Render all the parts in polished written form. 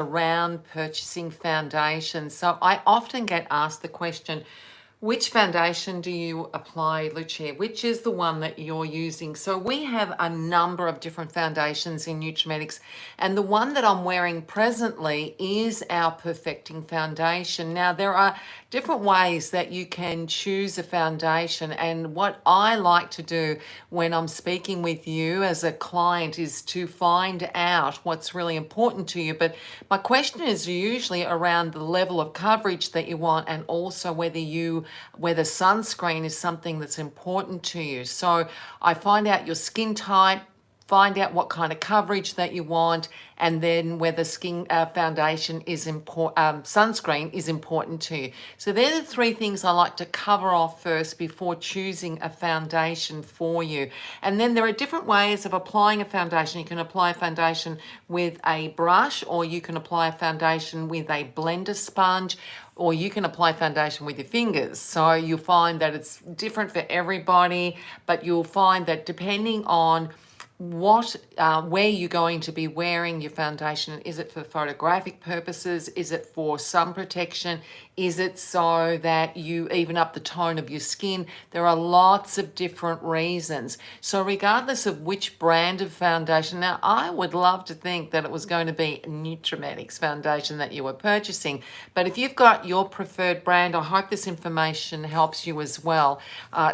around purchasing foundation. So I often get asked the question, which foundation do you apply, Lucia? Which is the one that you're using? So we have a number of different foundations in Nutrimetics, and the one that I'm wearing presently is our Perfecting Foundation. Now, there are different ways that you can choose a foundation, and what I like to do when I'm speaking with you as a client is to find out what's really important to you. But my question is usually around the level of coverage that you want, and also whether sunscreen is something that's important to you. So I find out your skin type, find out what kind of coverage that you want, and then whether skin foundation is important, sunscreen is important to you. So they're the three things I like to cover off first before choosing a foundation for you. And then there are different ways of applying a foundation. You can apply a foundation with a brush, or you can apply a foundation with a blender sponge, or you can apply foundation with your fingers. So you'll find that it's different for everybody, but you'll find that depending on where you're going to be wearing your foundation. Is it for photographic purposes? Is it for sun protection? Is it so that you even up the tone of your skin? There are lots of different reasons. So regardless of which brand of foundation, now I would love to think that it was going to be Nutrimetics foundation that you were purchasing, but if you've got your preferred brand, I hope this information helps you as well,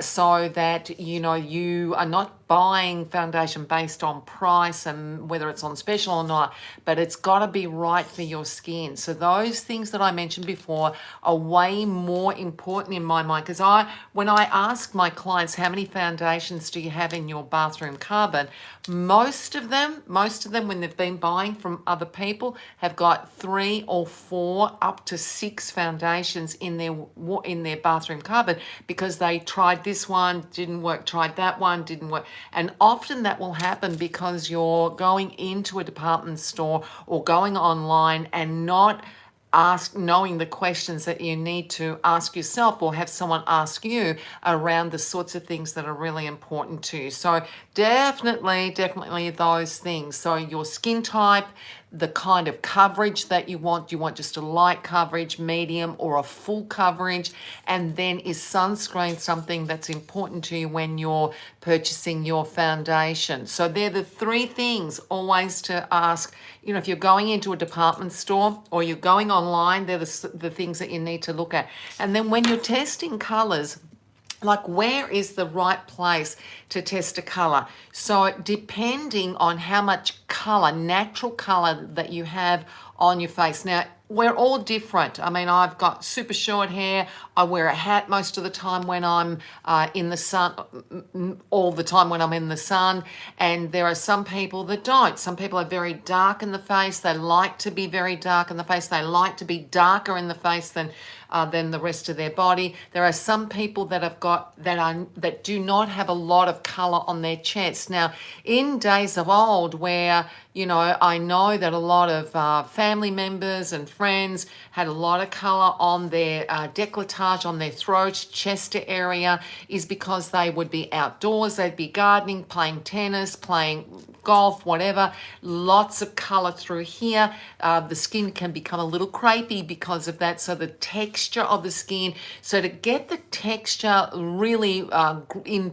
so that you are not buying foundation based on price and whether it's on special or not, but it's got to be right for your skin. So those things that I mentioned before are way more important in my mind, because when I ask my clients how many foundations do you have in your bathroom cupboard, most of them when they've been buying from other people have got 3 or 4 up to 6 foundations in their bathroom cupboard, because they tried this one, didn't work, tried that one, didn't work. And often that will happen because you're going into a department store or going online and not knowing the questions that you need to ask yourself, or have someone ask you around the sorts of things that are really important to you. So definitely those things. So your skin type, the kind of coverage that you want. Do you want just a light coverage, medium, or a full coverage? And then is sunscreen something that's important to you when you're purchasing your foundation? So they're the 3 things always to ask. If you're going into a department store or you're going online, they're the things that you need to look at. And then when you're testing colors, like, where is the right place to test a color? So depending on how much color, natural color that you have on your face. Now, we're all different. I mean, I've got super short hair. I wear a hat most of the time when I'm in the sun, all the time when I'm in the sun. And there are some people that don't. Some people are very dark in the face. They like to be very dark in the face. They like to be darker in the face than the rest of their body. There are some people that do not have a lot of color on their chest. Now, in days of old, where I know that a lot of family members and friends had a lot of color on their décolletage, on their throat, chest area, is because they would be outdoors, they'd be gardening, playing tennis, playing golf, whatever. Lots of color through here. The skin can become a little crepey because of that. So the texture of the skin, so to get the texture really in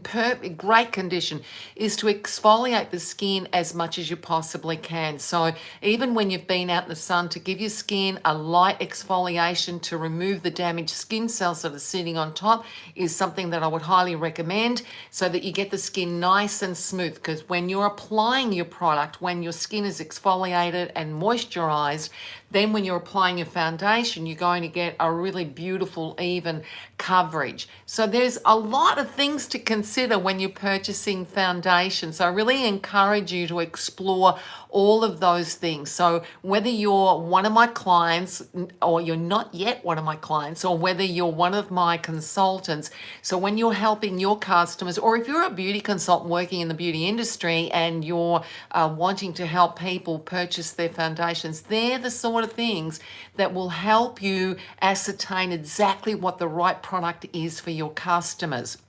great condition, is to exfoliate the skin as much as you possibly can. So even when you've been out in the sun, to give your skin a light exfoliation to remove the damaged skin cells that are sitting on top is something that I would highly recommend, so that you get the skin nice and smooth. Because when you're applying your product, when your skin is exfoliated and moisturized, then when you're applying your foundation, you're going to get a really beautiful, even coverage. So there's a lot of things to consider when you're purchasing foundation. So I really encourage you to explore all of those things. So whether you're one of my clients or you're not yet one of my clients, or whether you're one of my consultants, so when you're helping your customers, or if you're a beauty consultant working in the beauty industry and you're wanting to help people purchase their foundations, they're the sort of things that will help you ascertain exactly what the right product is for your customers.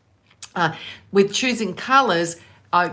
With choosing colors,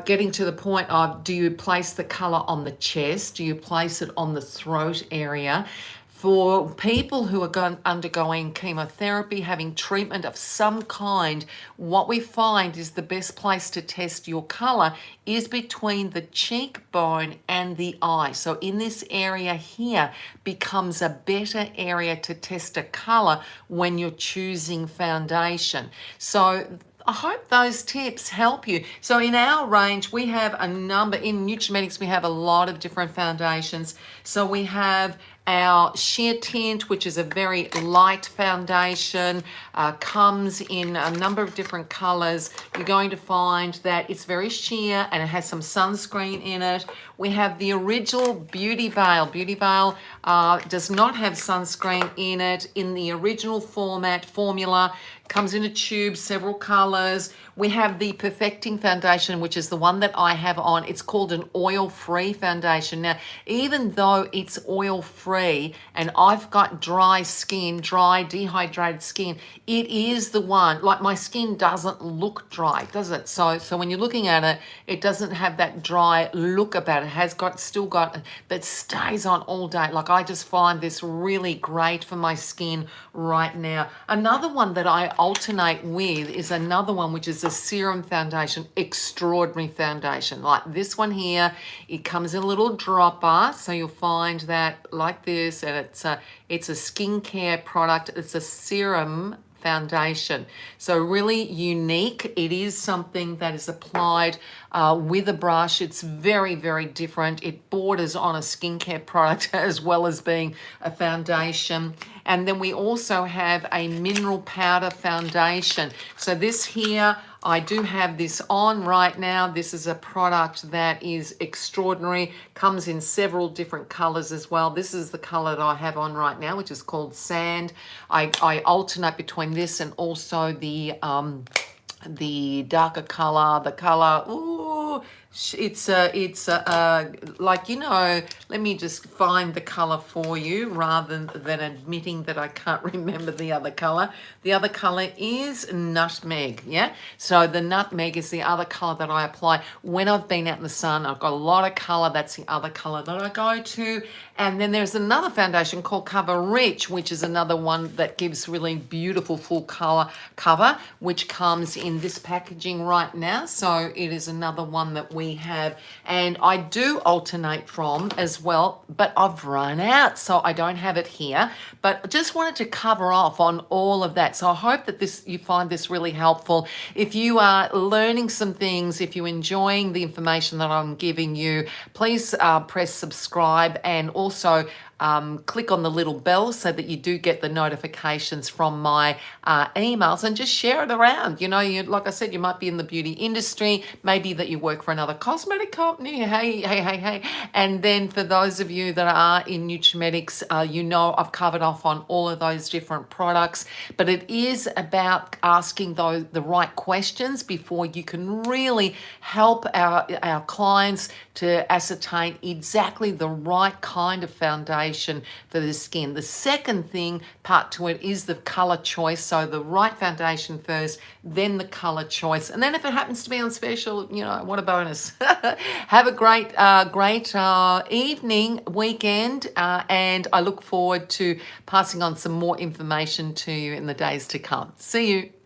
getting to the point of, do you place the color on the chest? Do you place it on the throat area? For people who are undergoing chemotherapy, having treatment of some kind, what we find is the best place to test your color is between the cheekbone and the eye. So in this area here becomes a better area to test a color when you're choosing foundation. So I hope those tips help you. So in our range, we have a number, in Nutrimedics, we have a lot of different foundations. So we have our sheer tint, which is a very light foundation, comes in a number of different colors. You're going to find that it's very sheer and it has some sunscreen in it. We have the original Beauty Veil. Beauty Veil does not have sunscreen in it. In the original formula, comes in a tube, several colors. We have the Perfecting Foundation, which is the one that I have on. It's called an oil-free foundation. Now, even though it's oil-free and I've got dry skin, dry, dehydrated skin, it is the one, like my skin doesn't look dry, does it? So when you're looking at it, it doesn't have that dry look about it. It has still got, but stays on all day. Like I just find this really great for my skin right now. Another one that I alternate with is another one, which is a serum foundation, extraordinary foundation. Like this one here, it comes in a little dropper. So you'll find that like this, and it's a skincare product. It's a serum foundation. So really unique. It is something that is applied with a brush. It's very, very different. It borders on a skincare product as well as being a foundation. And then we also have a mineral powder foundation. So this here, I do have this on right now. This is a product that is extraordinary. Comes in several different colors as well. This is the color that I have on right now, which is called Sand. I alternate between this and also the darker color, the color, ooh, it's like, you know, let me just find the color for you rather than admitting that I can't remember the other color. The other color is Nutmeg, yeah? So the Nutmeg is the other color that I apply when I've been out in the sun. I've got a lot of color. That's the other color that I go to. And then there's another foundation called Cover Rich, which is another one that gives really beautiful full color cover, which comes in this packaging right now. So it is another one that we have, and I do alternate from as well, but I've run out, so I don't have it here, but just wanted to cover off on all of that. So I hope that you find this really helpful. If you are learning some things, if you're enjoying the information that I'm giving you, please press subscribe, and also click on the little bell so that you do get the notifications from my emails, and just share it around. You know, like I said, you might be in the beauty industry, maybe that you work for another cosmetic company. Hey. And then for those of you that are in Nutrimedics, you know I've covered off on all of those different products, but it is about asking the right questions before you can really help our clients to ascertain exactly the right kind of foundation for the skin. The second part to it is the color choice. So the right foundation first, then the color choice. And then if it happens to be on special, you know, what a bonus. Have a great evening, weekend, and I look forward to passing on some more information to you in the days to come. See you.